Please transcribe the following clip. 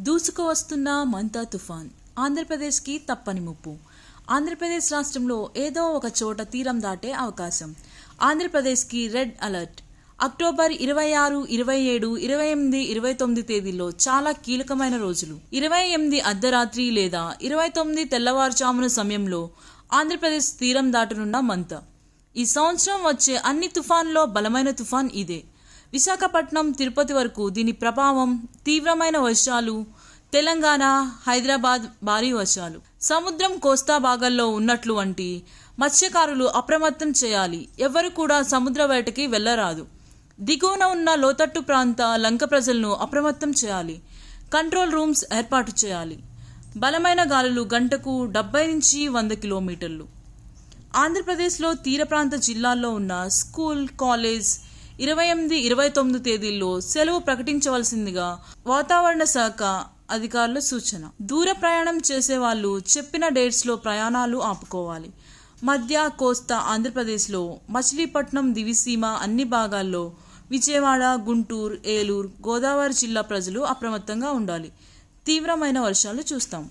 దూసుకువస్తున్న మంతా తుఫాన్ ఆంధ్రప్రదేశ్కి తప్పని ముప్పు. ఆంధ్రప్రదేశ్ రాష్ట్రంలో ఏదో ఒక చోట తీరం దాటే అవకాశం. ఆంధ్రప్రదేశ్కి రెడ్ అలర్ట్. అక్టోబర్ 26, 27, 28, 29 తేదీల్లో చాలా కీలకమైన రోజులు. 28 అర్ధరాత్రి లేదా 29 తెల్లవారుజామున సమయంలో ఆంధ్రప్రదేశ్ తీరం దాటనున్న మంతా. ఈ సంవత్సరం వచ్చే అన్ని తుఫాన్లో బలమైన తుఫాన్ ఇదే. విశాఖపట్నం, తిరుపతి వరకు దీని ప్రభావం, తీవ్రమైన వర్షాలు. తెలంగాణ, హైదరాబాద్ భారీ వర్షాలు. సముద్రం కోస్తా భాగాల్లో ఉన్నట్లు వంటి మత్స్యకారులు అప్రమత్తం చేయాలి. ఎవరు కూడా సముద్ర వేటకి వెళ్లరాదు. దిగువన ఉన్న లోతట్టు ప్రాంత లంక ప్రజలను అప్రమత్తం చేయాలి. కంట్రోల్ రూమ్స్ ఏర్పాటు చేయాలి. బలమైన గాలులు గంటకు 70 నుంచి 100 కిలోమీటర్లు. ఆంధ్రప్రదేశ్లో తీర ప్రాంత జిల్లాల్లో ఉన్న స్కూల్, కాలేజ్ 28, 29 తేదీల్లో సెలవు ప్రకటించవలసిందిగా వాతావరణ శాఖ అధికారుల సూచన. దూర ప్రయాణం చేసే వాళ్ళు చెప్పిన డేట్స్లో ప్రయాణాలు ఆపుకోవాలి. మధ్య కోస్తా ఆంధ్రప్రదేశ్లో మచిలీపట్నం, దివిసీమ అన్ని భాగాల్లో, విజయవాడ, గుంటూరు, ఏలూరు, గోదావరి జిల్లా ప్రజలు అప్రమత్తంగా ఉండాలి. తీవ్రమైన వర్షాలు చూస్తాం.